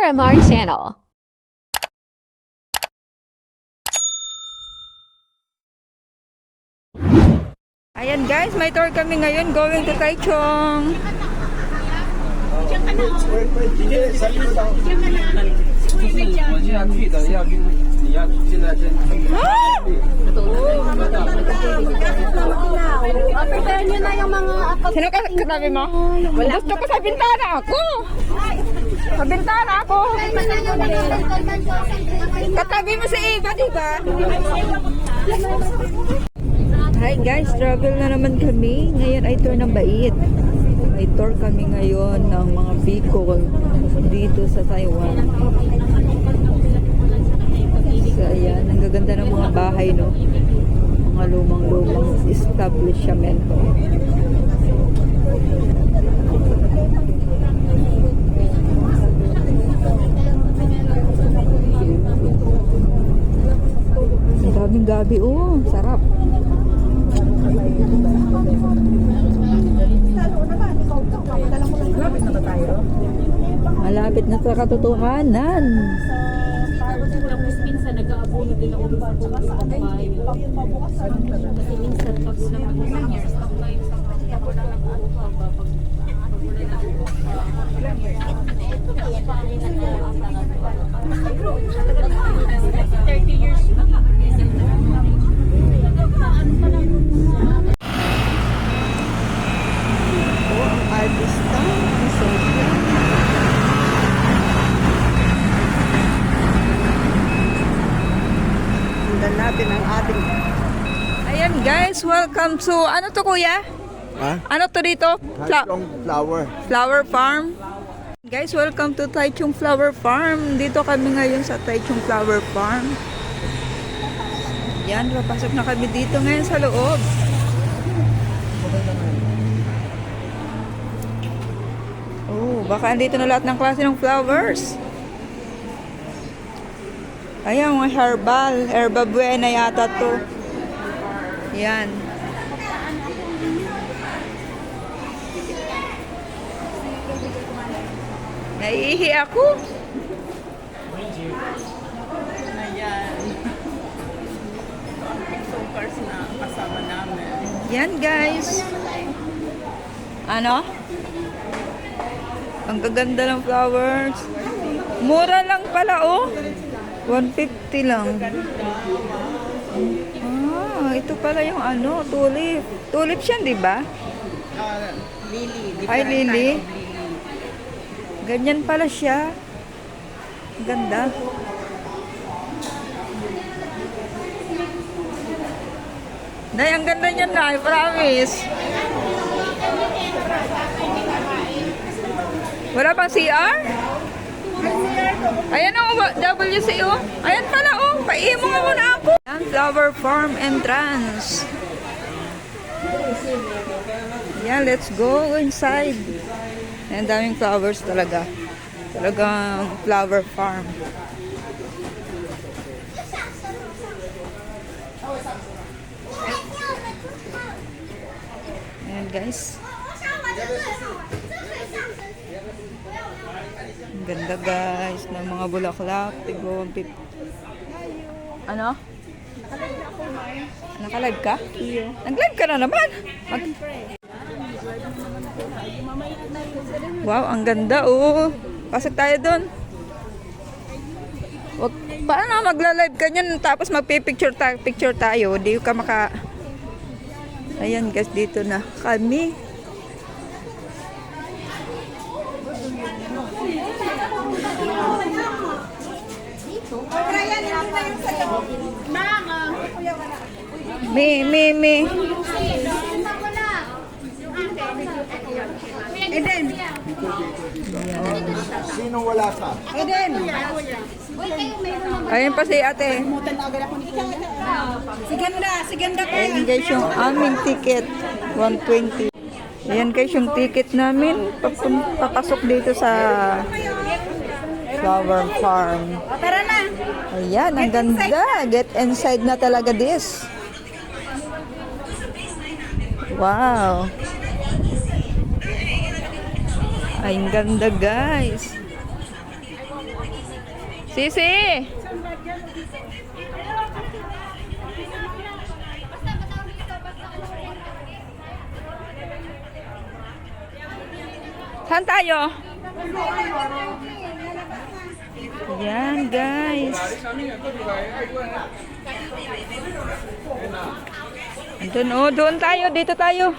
MR Channel. Ayan guys, may tour kami ngayon going to Taichung. Prepare nyo na yung mga Sino ka katabi mo? Gusto ko sa bintana ako. Sa bintana ako. Katabi mo si Eva, di ba? Hi guys, travel na naman kami. Ngayon ay tour ng Bait. May tour kami ngayon ng mga Bicol dito sa Taiwan. So ayan, ang gaganda ng mga bahay, no? Mga lumang-lumang establishmento. Ang daming gabi, oh, sarap. Malapit na sa katotohanan. Tapos minsan nag-aabono din ako sa bahay. Kasi minsan pag nag-years, pag may pag wala na ako pag wala na ako 30 years na. Ang artista, ang Sofia. Sundan natin ang ating... Ayan guys, welcome to... Ano to kuya? Ha? Ano to dito? Taichung flower. Flower Farm. Guys, welcome to Taichung Flower Farm. Dito kami ngayon sa Taichung Flower Farm. Yan, papasok na kami dito ngayon sa loob. Oh, baka andito na lahat ng klase ng flowers. Ayan, mga herbal. Herba buena yata to. Yan. Naiihi ako. Ayan. Soakers na kasama namin. Yan guys. Ano? Ang gaganda ng flowers. Mura lang pala oh. 150 lang. Ah, ito pala yung ano, tulip. Tulip siya, di ba? Lily. Ay, different lily. type of lily. Ganyan pala siya. Ang ganda. Nay, ang ganda niyan na, I promise. Wala pang CR? Ayan ang WCO. Ayan pala oh. Paihi mo nga muna ako. Ayan, Flower Farm entrance. Yeah, let's go inside. Ayan, daming flowers talaga. Talagang flower farm. Ayan guys. Ang ganda guys ng mga bulaklak. Tigo 150. Ano? Naka-live ka? Nag-live ka na naman. Wow, ang ganda oh. Pasok tayo doon. Paano magla-live ka niyan tapos magpipicture picture tayo. Di ka maka... Ayan guys, dito na kami. Me. Eden! Sino wala ka? Eden! Ayan pa si ate. Si ganda ka! Ayan guys yung aming ticket. 120. Ayan guys yung ticket namin. Papasok dito sa Flower Farm. Tara na! Ayan, ang ganda. Get inside na talaga this. Wow. Ay, ang ganda guys. Sisi! Saan tayo? Yan, guys. Doon, oh, doon tayo. Dito tayo.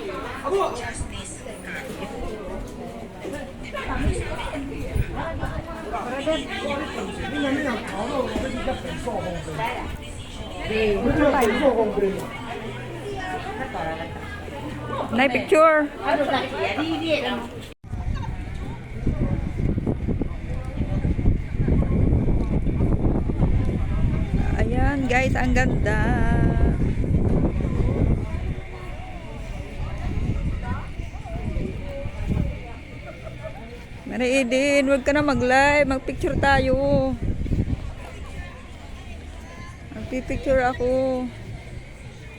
Nay, picture. Ayan, guys, ang ganda. Mari Eden, huwag ka na mag-live. Mag-picture tayo. Magpipicture ako.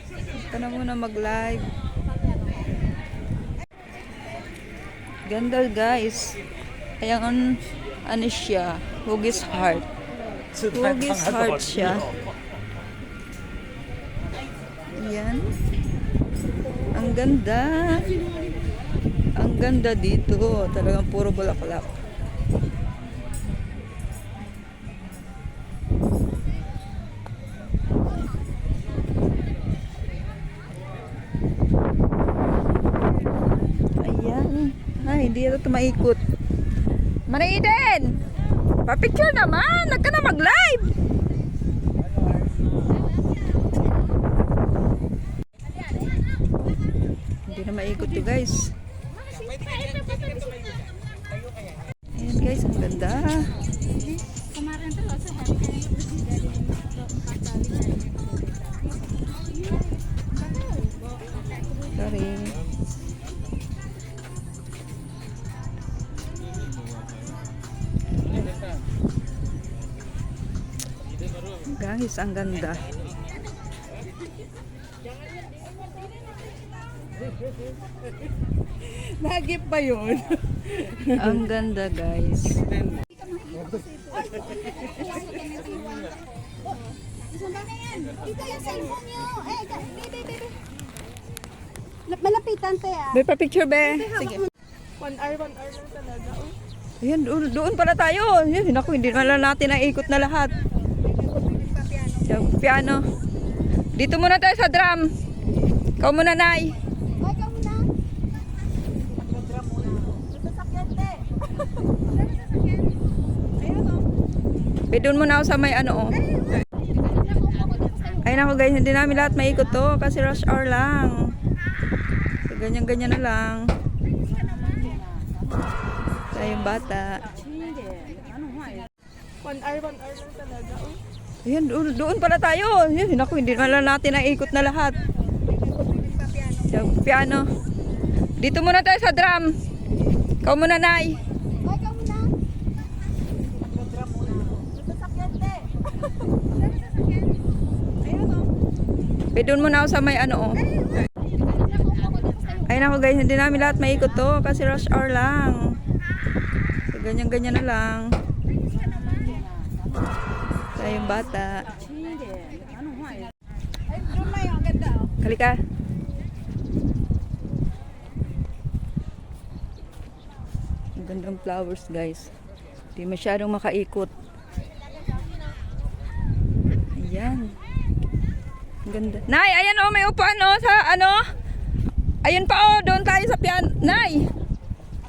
Huwag ka na muna mag-live. Ganda, guys. Ayan, ano siya? Hugis heart. Hugis heart siya. Ayan. Ang ganda. Ang ganda dito. Talagang puro bulaklak. Ayan. Ay, hindi ito maikot. Mari Eden! Pa-picture naman! Huwag ka na mag-live! Hindi na maikot to, guys. Ayan, guys, ang ganda. Sorry. Guys, ang ganda. Nagip ba yun? Ang ganda, guys. Dito yung cellphone nyo. Eh, baby. Malapitan tayo. Be, pa-picture, be. Sige. 1 hour lang talaga. Ayan, doon pala tayo. Ayan, naku, hindi na natin naikot na lahat. Yung piano. Dito muna tayo sa drum. Ikaw muna, Nay. Ay, ikaw muna. Sasakyan, te. Ayun, o. Be, doon muna ako sa may ano, oh. Ayun ako, guys, hindi namin lahat maikot to kasi rush hour lang. So, ganyan-ganyan na lang. Tayong bata. 1 hour lang talaga. Ayan, doon pala tayo. Ayan, naku, hindi na natin naikot na lahat. Yung piano. Dito muna tayo sa drum. Ikaw muna, Nay. Ay, ikaw muna. Sasakyan, te. Ayun, o. Be, doon muna ako sa may ano, oh. Ayun ako, guys, hindi namin lahat maikot to kasi rush hour lang. So, ganyan-ganyan na lang. Tayong bata. Ay, drone na yun. Ang ganda, o. Halika. Ang gandang flowers, guys. Hindi masyadong makaikot. Ayan. Ang ganda. Nay, ayan oh, may upuan oh sa ano. Ayun pa oh, doon tayo sa piano. Nay,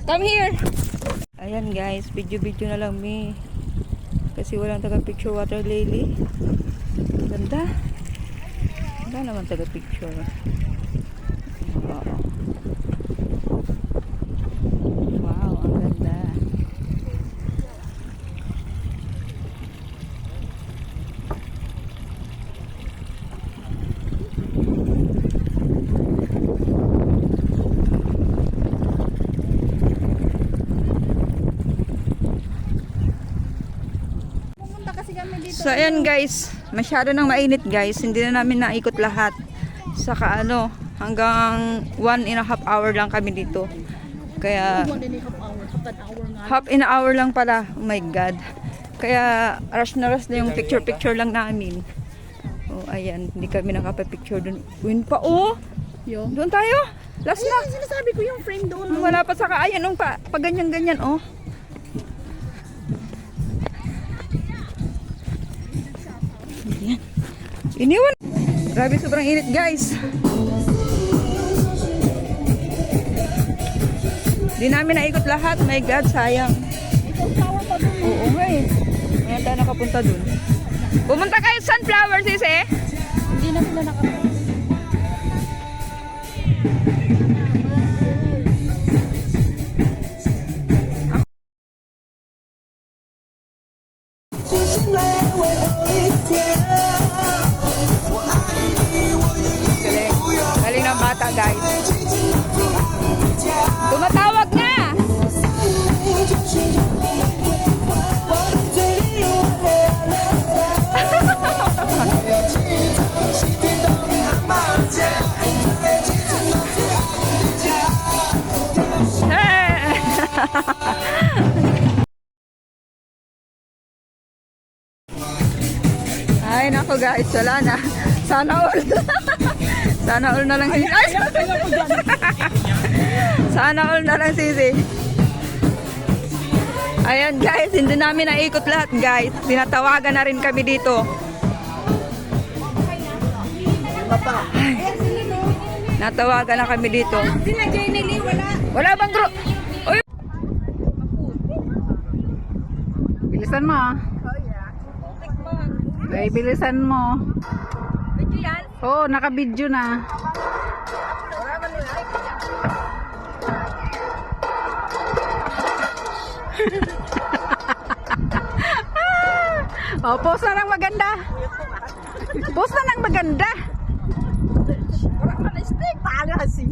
come here. Ayan guys, video-video na lang me. Kasi walang taga-picture water lily. Ang ganda. Wala naman taga-picture. Wow. Wow, ang ganda. Pumunta kasi kami dito. So ayan guys, masyado nang mainit guys. Hindi na namin naikot lahat. Saka ano, hanggang 1.5 hour lang kami dito. Kaya half an hour lang pala. Oh my god. Kaya rush na yung picture lang namin. Oh, ayan. Hindi kami nakapapicture dun. Win pa, oh! Doon tayo. Last na. Sinasabi ko yung frame doon. Wala pa saka. Ayan, oh, pa ganyan-ganyan, oh. Ayan. Iniwan. Grabe, sobrang init, guys. Di namin naikot lahat. My God, sayang. Oo nga eh. Ngayon tayo nakapunta dun. Pumunta kayo sa Sunflower, sis eh. Hindi na sila nakapunta. Galing. Galing ng bata, guys. Tumatawag na! Ay, nako guys, wala na. Sana all. Sana all na lang si Ay! Sana all na lang sisi. Ayan guys, hindi namin naikot lahat guys. Tinatawagan na rin kami dito. Ay, natawagan na kami dito. Sila Jenny, wala. Wala bang group? Uy! Bilisan mo. Ay, bilisan mo. Video yan? Oo, naka-video na. Oh, post na lang maganda. Post na lang maganda. Paano kasi?